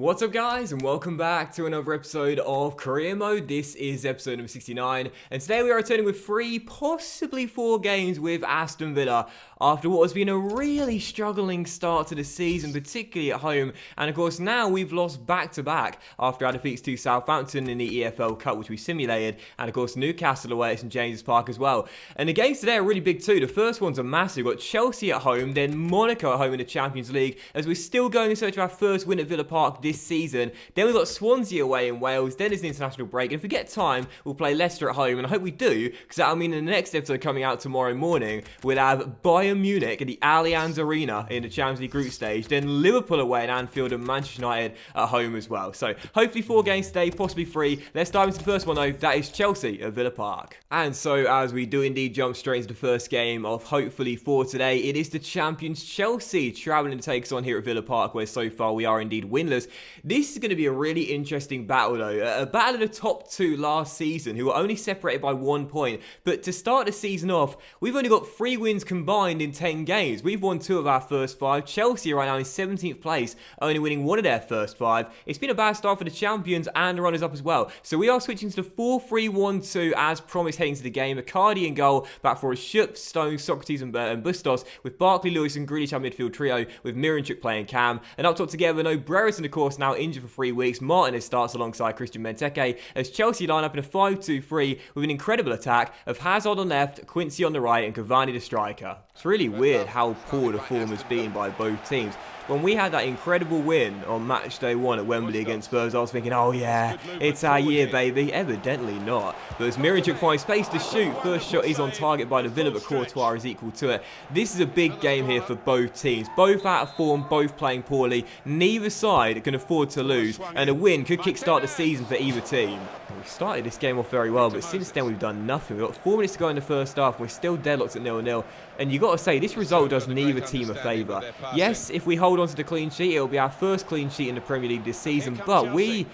What's up guys, and welcome back to another episode of Career Mode. This is episode number 69, and today we are returning with 3, possibly 4 games with Aston Villa after what has been a really struggling start to the season, particularly at home. And of course now we've lost back-to-back after our defeats to Southampton in the EFL Cup, which we simulated, and of course Newcastle away at St James's Park as well. And the games today are really big too. The first ones are massive. We've got Chelsea at home, then Monaco at home in the Champions League, as we're still going in search of our first win at Villa Park this season. Then we've got Swansea away in Wales, then there's an international break, and if we get time we'll play Leicester at home, and I hope we do, because that'll mean in the next episode coming out tomorrow morning we'll have Bayern Munich at the Allianz Arena in the Champions League group stage, then Liverpool away at Anfield and Manchester United at home as well. So hopefully 4 games today, possibly 3. Let's dive into the first one though. That is Chelsea at Villa Park. And so as we do indeed jump straight into the first game of hopefully 4 today, it is the champions Chelsea travelling to take us on here at Villa Park, where so far we are indeed winless. This is going to be a really interesting battle though. A battle of the top 2 last season, who were only separated by 1 point. But to start the season off, we've only got 3 wins combined in 10 games. We've won 2 of our first 5. Chelsea right now in 17th place, only winning 1 of their first 5. It's been a bad start for the champions and the runners up as well. So we are switching to the 4-3-1-2 as promised heading to the game. Icardi in goal, back for Schupp, Stones, Socrates and Bustos, with Barkley, Lewis and Grealish our midfield trio, with Miranchuk playing cam. And up top together, no Brereton of course now injured for 3 weeks. Martinez starts alongside Christian Benteke as Chelsea line up in a 5-2-3 with an incredible attack of Hazard on left, Quincy on the right and Cavani the striker. It's really weird how poor the form has been by both teams. When we had that incredible win on match day 1 at Wembley against Spurs, I was thinking, oh yeah, it's our year, baby. Evidently not. But as Miranchuk finds space to shoot, first shot is on target by the Villa, but Courtois is equal to it. This is a big game here for both teams. Both out of form, both playing poorly. Neither side can afford to lose, and a win could kickstart the season for either team. We started this game off very well, but since then we've done nothing. We've got 4 minutes to go in the first half, and we're still deadlocked at 0-0. And you've got to say, this result does neither team a favour. Yes, if we hold on to the clean sheet, it'll be our first clean sheet in the Premier League this season, but we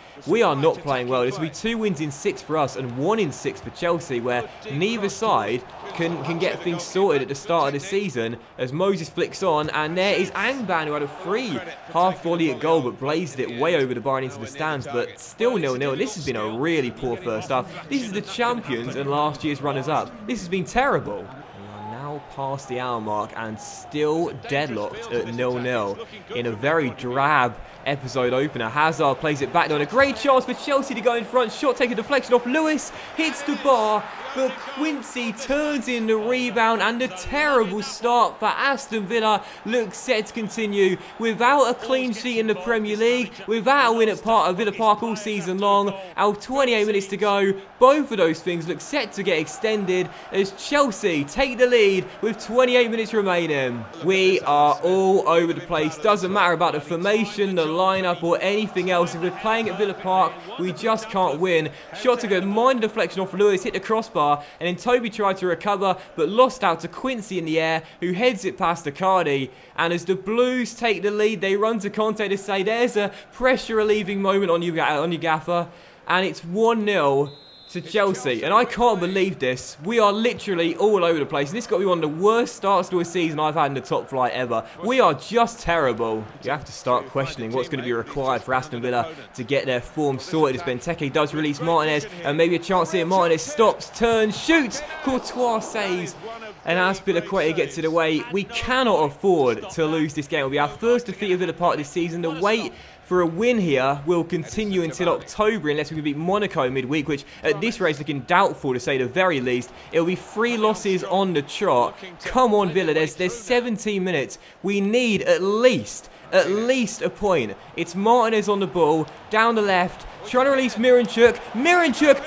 are not playing well. This will be 2 wins in 6 for us and 1 in 6 for Chelsea, where neither side can get things sorted at the start of the season, as Moses flicks on, and there is Angban, who had a free half volley at goal, but blazed it way over the bar and into the stands, but still 0-0. This has been a really poor first half. This is the champions and last year's runners-up. This has been terrible. Past the hour mark and still deadlocked at 0-0 in a very drab episode opener. Hazard plays it back down. A great chance for Chelsea to go in front. Shot taking deflection off Lewis. Hits the bar. But Quincy turns in the rebound, and the terrible start for Aston Villa looks set to continue. Without a clean sheet in the Premier League, without a win at Villa Park all season long, out of 28 minutes to go, both of those things look set to get extended as Chelsea take the lead with 28 minutes remaining. We are all over the place. Doesn't matter about the formation, the lineup or anything else. If we're playing at Villa Park, we just can't win. Shot to go, minor deflection off Lewis, hit the crossbar, and then Toby tried to recover but lost out to Quincy in the air, who heads it past Icardi. And as the Blues take the lead, they run to Conte to say there's a pressure relieving moment on you gaffer, and it's 1-0 to Chelsea. And I can't believe this. We are literally all over the place. And this has got to be one of the worst starts to a season I've had in the top flight ever. We are just terrible. You have to start questioning what's going to be required for Aston Villa to get their form sorted. As Benteke does release Martinez, and maybe a chance here. Martinez stops, turns, shoots. Courtois saves. And as Azpilicueta gets it away, we cannot afford to lose this game. It will be our first defeat at Villa Park this season. The wait for a win here will continue until October unless we can beat Monaco midweek, which at this rate is looking doubtful to say the very least. It'll be 3 losses on the trot. Come on Villa, there's 17 minutes. We need at least a point. It's Martinez on the ball, down the left, trying to release Miranchuk.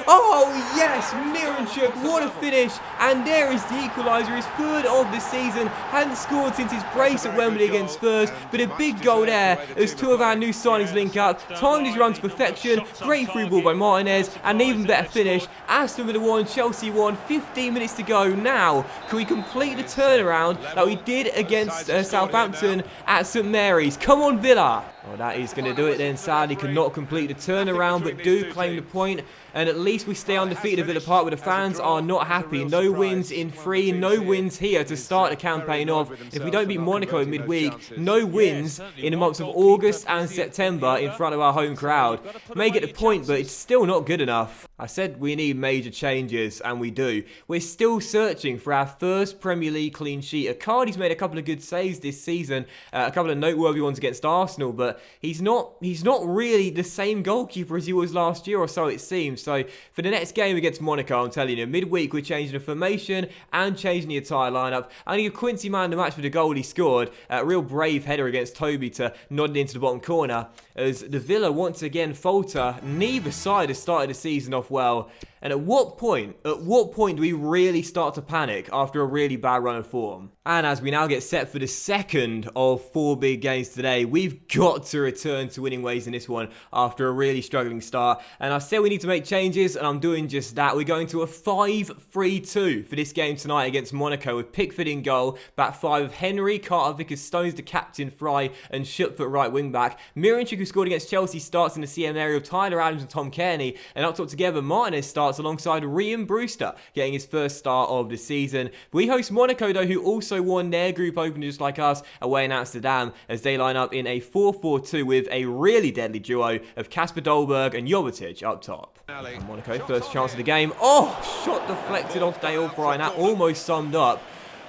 Oh yes, Miranchuk, what a finish. And there is the equaliser, his 3rd of the season. Hadn't scored since his brace at Wembley against Spurs, but a big goal there as 2 of our new signings link up. Timed his run to perfection, great through ball by Martinez, and an even better finish. Aston Villa 1, Chelsea 1, 15 minutes to go. Now, can we complete the turnaround that we did against Southampton at St Mary's? Come on Villa. Well, that is going to do it then. Sadly, could not complete the turnaround, but do claim the point. And at least we stay undefeated at Villa Park, where the fans are not happy. No wins in 3, no wins here to start the campaign off. If we don't beat Monaco in midweek, no wins in the months of August and September in front of our home crowd. May get the point, but it's still not good enough. I said we need major changes, and we do. We're still searching for our first Premier League clean sheet. Icardi's made a couple of good saves this season, a couple of noteworthy ones against Arsenal, but he's not really the same goalkeeper as he was last year, or so it seems. So for the next game against Monaco, I'm telling you, midweek we're changing the formation and changing the entire lineup. I need a Quincy man of the match for the goal he scored. A real brave header against Toby to nod it into the bottom corner. As the Villa once again falter, neither side has started the season off well. And at what point do we really start to panic after a really bad run of form? And as we now get set for the second of 4 big games today, we've got to return to winning ways in this one after a really struggling start. And I said we need to make changes, and I'm doing just that. We're going to a 5-3-2 for this game tonight against Monaco, with Pickford in goal, back 5 of Henry, Carter, Vickers, Stones, the captain, Fry, and Schupf at right wing back. Miranchuk, who scored against Chelsea, starts in the CM area of Tyler Adams and Tom Kearney, and up top together, Martinez starts alongside Ryan Brewster, getting his first start of the season. We host Monaco, though, who also won their group opener just like us away in Amsterdam, as they line up in a 4-4-2 with a really deadly duo of Kasper Dolberg and Jovetic up top. And Monaco, first chance of the game. Oh, shot deflected off Dale Fry, and that almost summed up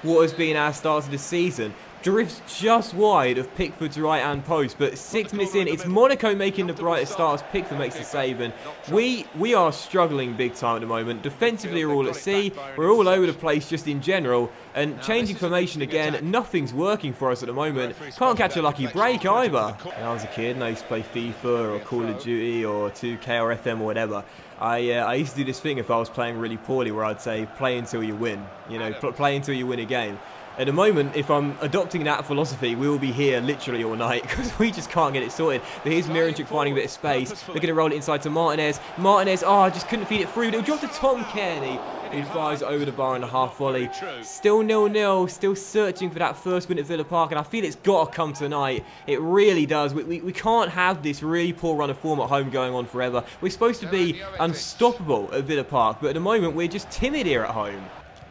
what has been our start of the season. Drifts just wide of Pickford's right-hand post, but 6 minutes in, it's Monaco making the brightest start as Pickford makes the save, and we are struggling big time at the moment. Defensively, we're all at sea, we're all over the place just in general, and changing formation again, nothing's working for us at the moment. Can't catch a lucky break either. When I was a kid and I used to play FIFA or Call of Duty or 2K or FM or whatever, I used to do this thing if I was playing really poorly where I'd say, play until you win. You know, play until you win a game. At the moment, if I'm adopting that philosophy, we will be here literally all night because we just can't get it sorted. But here's Miranchuk finding a bit of space. Looking to roll it inside to Martinez. Martinez, I just couldn't feed it through. It'll drop to Tom Kearney, who fires over the bar in a half volley. Still 0-0, still searching for that first win at Villa Park, and I feel it's got to come tonight. It really does. We can't have this really poor run of form at home going on forever. We're supposed to be unstoppable at Villa Park, but at the moment we're just timid here at home.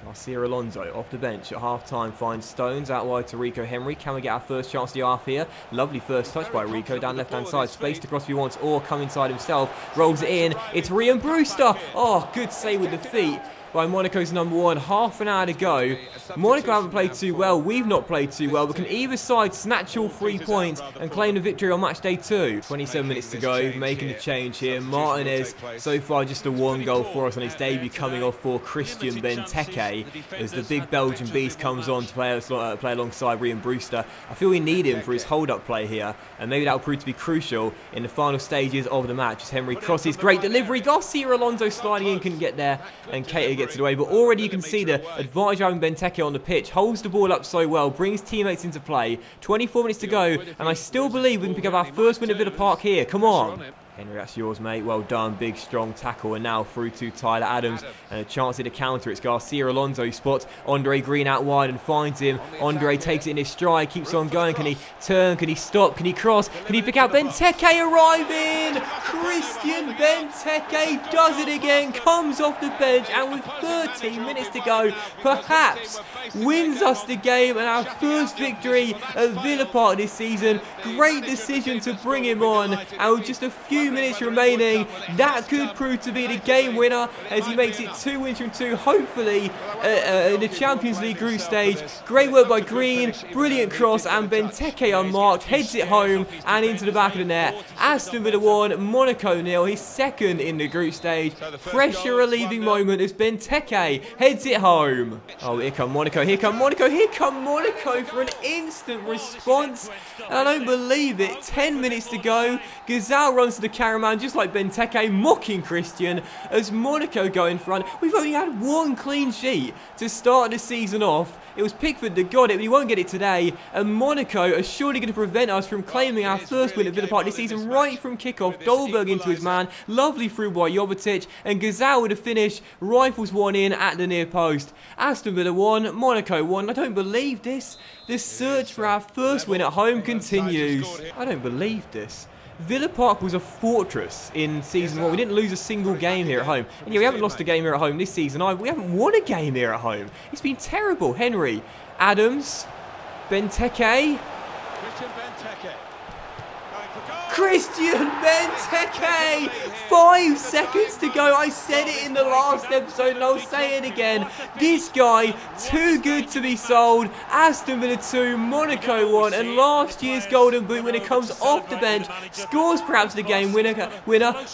Garcia Alonso off the bench at half-time finds Stones out wide to Rico Henry. Can we get our first chance of the half here? Lovely first touch by Rico down left-hand side. Spaced across if he wants, or come inside himself. Rolls it in. It's Ryan Brewster. Oh, good save with the feet by Monaco's number 1. Half an hour to go. Monaco haven't played too well. We've not played too well. But can either side snatch all 3 points and claim the victory on match day 2? 27 minutes to go. Making the change here. Martinez, so far just a 1 goal for us on his debut, coming off for Christian Benteke, as the big Belgian beast comes on to play alongside Ryan Brewster. I feel we need him for his hold-up play here, and maybe that will prove to be crucial in the final stages of the match as Henry crosses. Great delivery. Garcia Alonso sliding in, couldn't get there, and Cater gets it away. But already you can see the advantage of having Benteke on the pitch. Holds the ball up so well, brings teammates into play. 24 minutes to go, and I still believe we can pick up our first win at Villa Park here. Come on. Henry, that's yours, mate. Well done. Big, strong tackle. And now through to Tyler Adams. And a chance to counter. It's Garcia Alonso who spots Andre Green out wide and finds him. Andre takes it in his stride. Keeps on going. Can he turn? Can he stop? Can he cross? Can he pick out Benteke arriving? Christian Benteke does it again. Comes off the bench. And with 13 minutes to go, perhaps wins us the game and our first victory at Villa Park this season. Great decision to bring him on. And with just a few minutes remaining, that could prove to be the game winner as he makes it 2 wins from 2, hopefully in the Champions League group stage. Great work by Green, brilliant cross, and Benteke unmarked, heads it home and into the back of the net. Aston Villa 1, Monaco 0, his second in the group stage. Pressure relieving moment as Benteke heads it home. Oh, here come Monaco, here come Monaco, here come Monaco for an instant response. And I don't believe it. 10 minutes to go. Gazal runs to the the cameraman, just like Benteke, mocking Christian as Monaco go in front. We've only had one clean sheet to start the season off. It was Pickford that got it, but he won't get it today. And Monaco are surely going to prevent us from claiming our first win at Villa Park this season right from kickoff. Dolberg into his man, lovely through by Jovetic, and Gazal with a finish, rifles one in at the near post. Aston Villa 1, Monaco 1. I don't believe this. The search for our first win at home continues. I don't believe this. Villa Park was a fortress in season 1. We didn't lose a single game here at home. And yeah, we haven't lost a game here at home this season either. We haven't won a game here at home. It's been terrible. Henry, Adams, Benteke. Christian Benteke! 5 seconds to go. I said it in the last episode and I'll say it again. This guy, too good to be sold. Aston Villa 2, Monaco 1, and last year's Golden Boot winner comes off the bench, scores perhaps the game winner.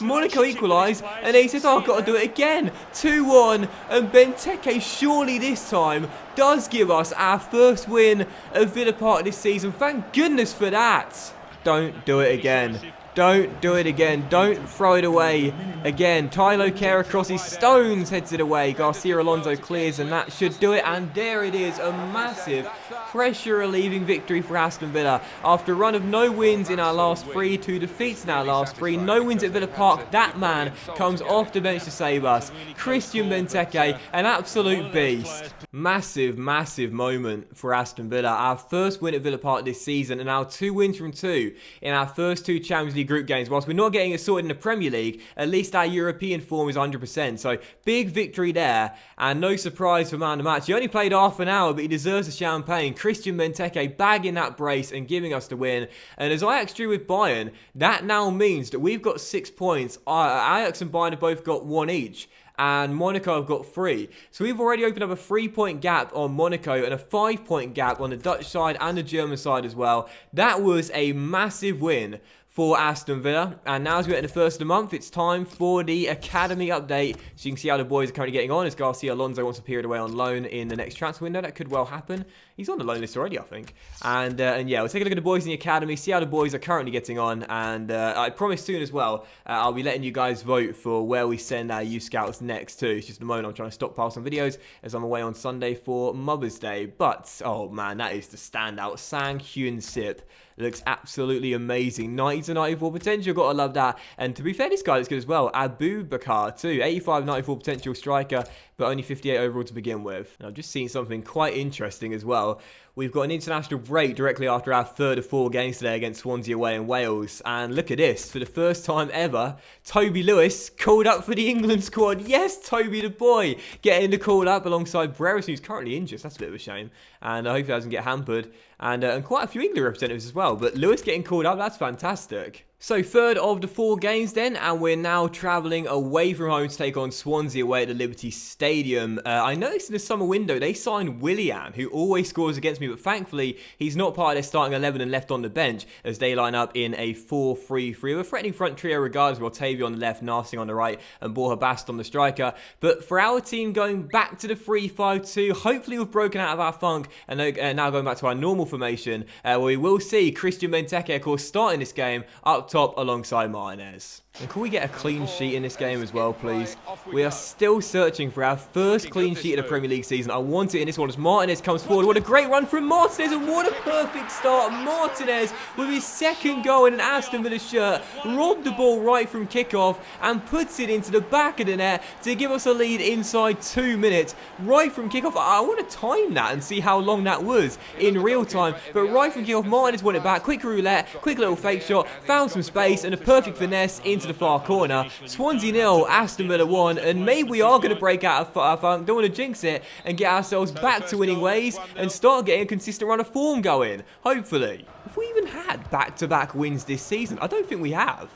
Monaco equalise, and he says, oh, I've got to do it again. 2-1, and Benteke surely this time does give us our first win at Villa Park this season. Thank goodness for that. Don't do it again. Don't do it again. Don't throw it away again. Tylo Kerr across his stones heads it away. Garcia Alonso clears and that should do it. And there it is. A massive pressure relieving victory for Aston Villa. After a run of no wins in our last 3, 2 defeats in our last 3, no wins at Villa Park. That man comes off the bench to save us. Christian Benteke, an absolute beast. Massive, massive moment for Aston Villa. Our first win at Villa Park this season and our 2 wins from 2 in our first 2 Champions League group games. Whilst we're not getting it sorted in the Premier League, at least our European form is 100%. So big victory there, and no surprise for man of the match. He only played half an hour, but he deserves the champagne. Christian Benteke bagging that brace and giving us the win. And as Ajax drew with Bayern, that now means that we've got 6 points. Ajax and Bayern have both got 1 each. And Monaco have got 3. So we've already opened up a 3-point gap on Monaco and a 5-point gap on the Dutch side and the German side as well. That was a massive win for Aston Villa. And now as we're at the first of the month, it's time for the Academy update. So you can see how the boys are currently getting on as Garcia Alonso wants a period away on loan in the next transfer window. That could well happen. He's on the loan list already, I think. And yeah, we'll take a look at the boys in the Academy, see how the boys are currently getting on. And I promise soon as well, I'll be letting you guys vote for where we send our youth scouts next to. It's just the moment I'm trying to stockpile some videos as I'm away on Sunday for Mother's Day. But, oh man, that is the standout. Sang Hyun Sip. Looks absolutely amazing. 90 to 94 potential, gotta love that. And to be fair, this guy looks good as well. Abu Bakar too, 85, 94 potential striker, but only 58 overall to begin with. And I've just seen something quite interesting as well. We've got an international break directly after our 3rd of 4 games today against Swansea away in Wales. And look at this, for the first time ever, Toby Lewis called up for the England squad. Yes, Toby the boy, getting the call up alongside Brereton, who's currently injured. That's a bit of a shame. And I hope he doesn't get hampered. And quite a few England representatives as well. But Lewis getting called up, that's fantastic. So 3rd of the 4 games then, and we're now travelling away from home to take on Swansea away at the Liberty Stadium. I noticed in the summer window they signed Willian, who always scores against me, but thankfully he's not part of their starting 11 and left on the bench as they line up in a 4-3-3 with a threatening front trio regardless, with Otavio on the left, Narsing on the right, and Borja Bast on the striker. But for our team going back to the 3-5-2, hopefully we've broken out of our funk and now going back to our normal formation, where we will see Christian Benteke, of course, starting this game up top alongside Martinez. And can we get a clean sheet in this game as well, please? We are still searching for our first clean sheet of the Premier League season. I want it in this one as Martinez comes forward. What a great run from Martinez, and what a perfect start. Martinez with his 2nd goal in an Aston Villa shirt, robbed the ball right from kickoff and puts it into the back of the net to give us a lead inside 2 minutes. Right from kickoff, I want to time that and see how long that was in real time. But right from kickoff, Martinez won it back. Quick roulette, quick little fake shot, found some space and a perfect finesse into the far corner. Swansea 0, Aston Villa 1, and maybe we are going to break out of our funk. Don't want to jinx it and get ourselves back to winning ways and start getting a consistent run of form going, hopefully. Have we even had back-to-back wins this season? I don't think we have.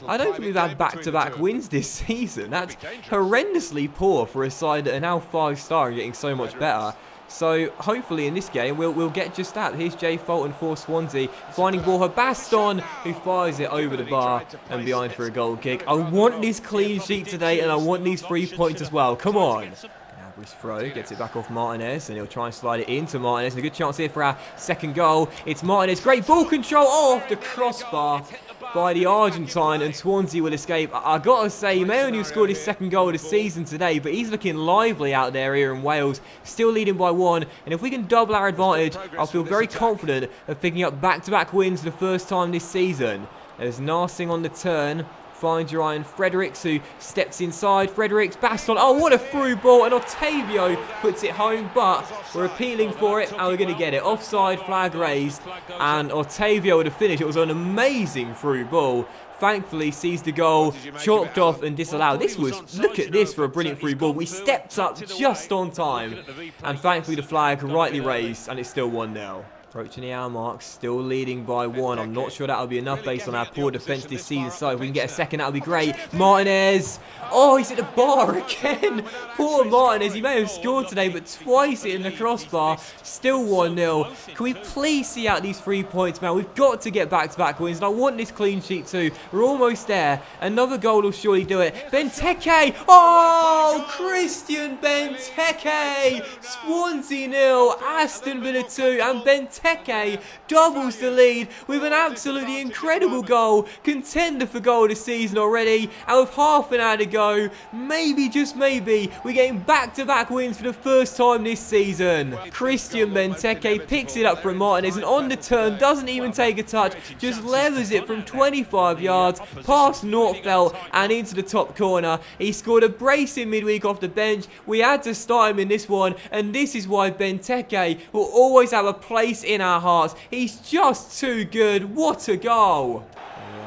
I don't think we've had back-to-back wins this season. That's horrendously poor for a side that are now 5-star and getting so much better. So hopefully in this game we'll get just that. Here's Jay Fulton for Swansea, finding Borja Baston, who fires it over the bar and behind for a goal kick. I want this clean sheet today, and I want these 3 points as well. Come on. His throw, gets it back off Martinez, and he'll try and slide it into Martinez. And a good chance here for our 2nd goal. It's Martinez, great ball control off the crossbar. by the Argentine, and Swansea will escape. I gotta say, he may only have scored his second goal of the season today, but he's looking lively out there here in Wales, still leading by 1, and if we can double our advantage, I'll feel very confident of picking up back-to-back wins for the first time this season. There's Narsing on the turn. Finds Ryan Fredericks, who steps inside. Fredericks, Baston. Oh, what a through ball. And Otavio puts it home, but we're appealing for it, and we're going to get it. Offside, flag raised, and Otavio with a finish. It was an amazing through ball. Thankfully sees the goal, chalked off and disallowed. This was, look at this for a brilliant through ball. We stepped up just on time, and thankfully the flag rightly raised, and it's still 1-0. Approaching the hour mark, still leading by 1. I'm not sure that'll be enough based on our poor defence this season. So if we can get a second, that'll be great. Martinez. Oh, he's hit the bar again. Poor Martinez. He may have scored today, but twice hitting the crossbar. Still 1-0. Can we please see out these 3 points, man? We've got to get back-to-back wins, and I want this clean sheet too. We're almost there. Another goal will surely do it. Benteke. Oh, Christian Benteke. Swansea 0, Aston Villa 2, and Benteke doubles the lead with an absolutely incredible goal. Contender for goal of the season already, and with half an hour to go, maybe, just maybe, we're getting back-to-back wins for the first time this season. Christian Benteke picks it up from Martinez, and on the turn, doesn't even take a touch, just levers it from 25 yards, past Nordfeldt and into the top corner. He scored a brace in midweek off the bench. We had to start him in this one, and this is why Benteke will always have a place in our hearts. He's just too good. What a goal.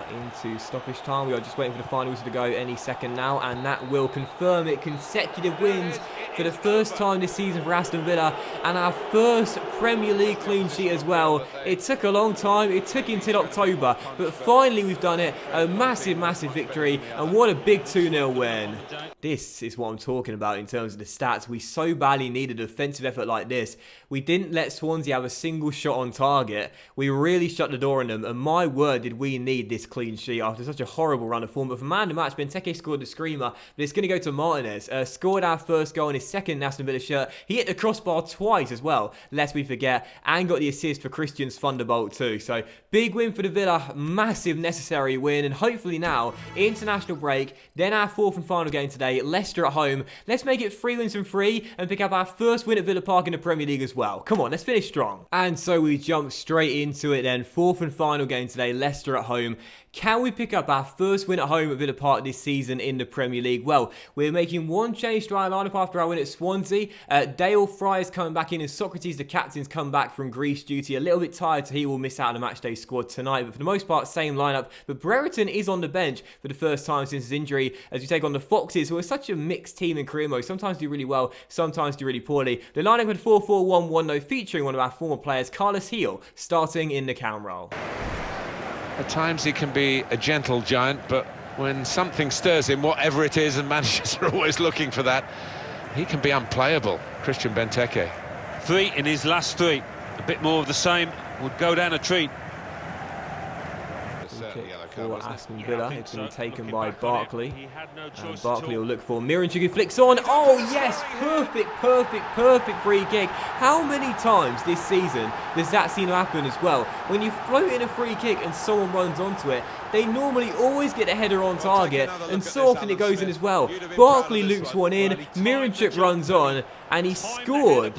Into stoppage time. We are just waiting for the final whistle to go any second now, and that will confirm it. Consecutive wins for the first time this season for Aston Villa, and our first Premier League clean sheet as well. It took a long time. It took until October, but finally we've done it. A massive, massive victory, and what a big 2-0 win. This is what I'm talking about in terms of the stats. We so badly needed a defensive effort like this. We didn't let Swansea have a single shot on target. We really shut the door on them, and my word, did we need this clean sheet after such a horrible run of form. But for man of the match, Benteke scored the screamer, but it's going to go to Martinez. Scored our first goal in his second Aston Villa shirt. He hit the crossbar twice as well, lest we forget, and got the assist for Christian's thunderbolt too. So big win for the Villa, massive necessary win, and hopefully now international break, then our fourth and final game today, Leicester at home. Let's make it 3 wins from 3 and pick up our first win at Villa Park in the Premier League as well. Come on, let's finish strong. And so we jump straight into it then. Fourth and final game today, Leicester at home. Can we pick up our first win at home at Villa Park this season in the Premier League? Well, we're making one change to our lineup after our win at Swansea. Dale Fry is coming back in, and Socrates, the captain's come back from Greece duty. A little bit tired, so he will miss out on the matchday squad tonight. But for the most part, same lineup. But Brereton is on the bench for the first time since his injury, as we take on the Foxes, who are such a mixed team in career mode. Sometimes do really well, sometimes do really poorly. The lineup had 4-4-1-1 though, featuring one of our former players, Carlos Heel, starting in the cam role. At times he can be a gentle giant, but when something stirs him, whatever it is, and managers are always looking for that, he can be unplayable. Christian Benteke. 3 in his last 3. A bit more of the same would go down a treat. For Aston Villa, it's been taken by Barkley, and Barkley will look for Miranchuk, who flicks on. Oh yes, perfect free kick. How many times this season does that seem to happen as well? When you float in a free kick and someone runs onto it, they normally always get a header on target, and so often it goes in as well. Barkley loops one in, Miranchuk runs on, and he scored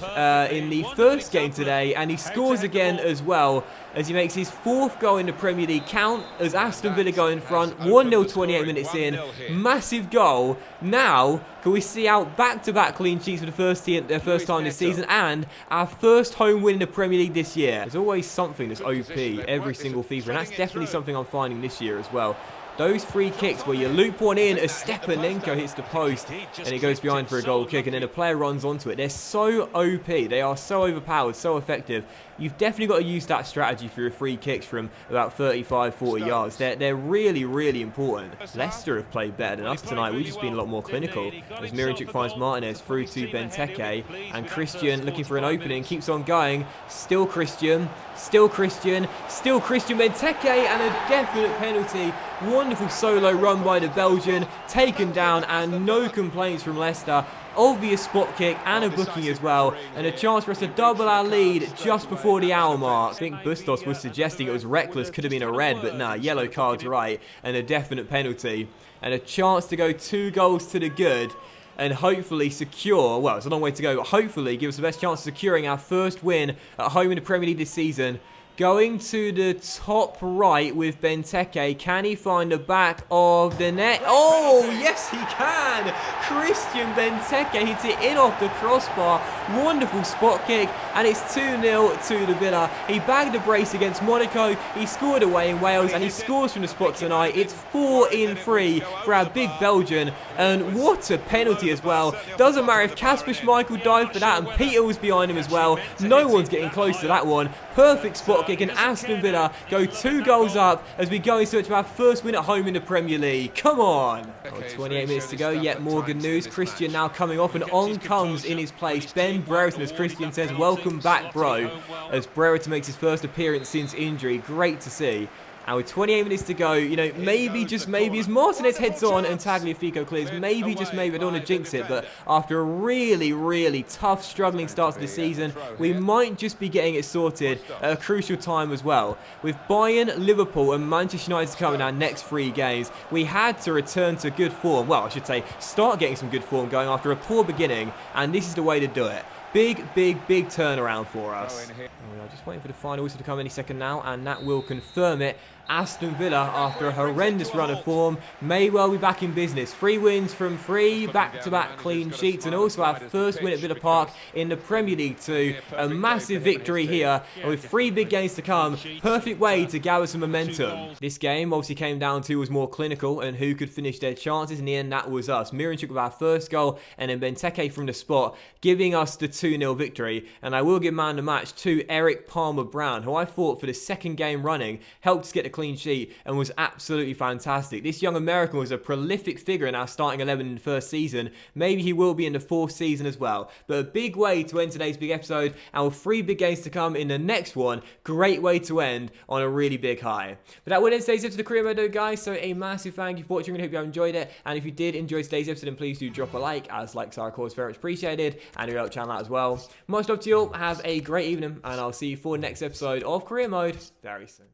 in the first game today, and he scores again as well, as he makes his 4th goal in the Premier League count, as Aston Villa go in front, 1-0 28 minutes in, massive goal. Now, can we see out back-to-back clean sheets for the first time this season, and our first home win in the Premier League this year? There's always something that's OP every single FIFA, and that's definitely something I'm finding this year as well. Those free kicks where you loop one in as Stepanenko hits the post and it goes behind for a goal kick, and then a player runs onto it. They're so OP. They are so overpowered, so effective. You've definitely got to use that strategy for your free kicks from about 35, 40 yards. They're really, really important. Leicester have played better than us tonight. We've just been a lot more clinical. As Miranchuk finds Martinez through to Benteke, and Christian looking for an opening, keeps on going. Still Christian Benteke, and a definite penalty Wonderful solo run by the Belgian, taken down, and no complaints from Leicester. Obvious spot kick and a booking as well, and a chance for us to double our lead just before the hour mark. I think Bustos was suggesting it was reckless, could have been a red, but nah, yellow card's right, and a definite penalty. And a chance to go 2 goals to the good, and hopefully secure, well, it's a long way to go, but hopefully give us the best chance of securing our first win at home in the Premier League this season. Going to the top right with Benteke. Can he find the back of the net? Oh, yes, he can. Christian Benteke hits it in off the crossbar. Wonderful spot kick, and it's 2-0 to the Villa. He bagged a brace against Monaco. He scored away in Wales, and he scores from the spot tonight. It's 4 in 3 for our big Belgian, and what a penalty as well. Doesn't matter if Kasper Schmeichel dived for that, and Peter was behind him as well. No one's getting close to that one. Perfect spot kick, and Aston Villa go 2 goals up as we go in search of our first win at home in the Premier League. Come on! 28 minutes to go, yet more good news. Christian now coming off, and on comes in his place Ben Brereton, as Christian says, welcome back, bro. As Brereton makes his first appearance since injury. Great to see. And with 28 minutes to go, you know, maybe, just maybe, as Martinez heads on and Tagliafico clears, maybe, just maybe, I don't want to jinx it, but after a really, really tough, struggling start to the season, we might just be getting it sorted at a crucial time as well. With Bayern, Liverpool and Manchester United to come in our next 3 games, we had to return to good form. Well, I should say, start getting some good form going after a poor beginning, and this is the way to do it. Big, big, big turnaround for us. We are just waiting for the final whistle to come any second now, and that will confirm it. Aston Villa, after a horrendous run of form, may well be back in business. 3 wins from 3 back-to-back clean sheets, and also our first win at Villa Park in the Premier League too. A massive victory here, and with 3 big games to come, perfect way to gather some momentum. This game obviously came down to who was more clinical and who could finish their chances. In the end, that was us. Miranchuk with our first goal, and then Benteke from the spot, giving us the 2-0 victory. And I will give man the match to Eric Palmer-Brown, who I thought for the second game running helped us get the clean sheet and was absolutely fantastic. This young American was a prolific figure in our starting 11 in the first season. Maybe he will be in the 4th season as well. But a big way to end today's big episode, and with 3 big games to come in the next one, great way to end on a really big high. But that will end today's episode of the Career Mode, guys. So a massive thank you for watching, and I hope you have enjoyed it. And if you did enjoy today's episode, then please do drop a like, as likes are of course very much appreciated, and you'll help the channel out as well. Much love to you all. Have a great evening, and I'll see you for the next episode of Career Mode very soon.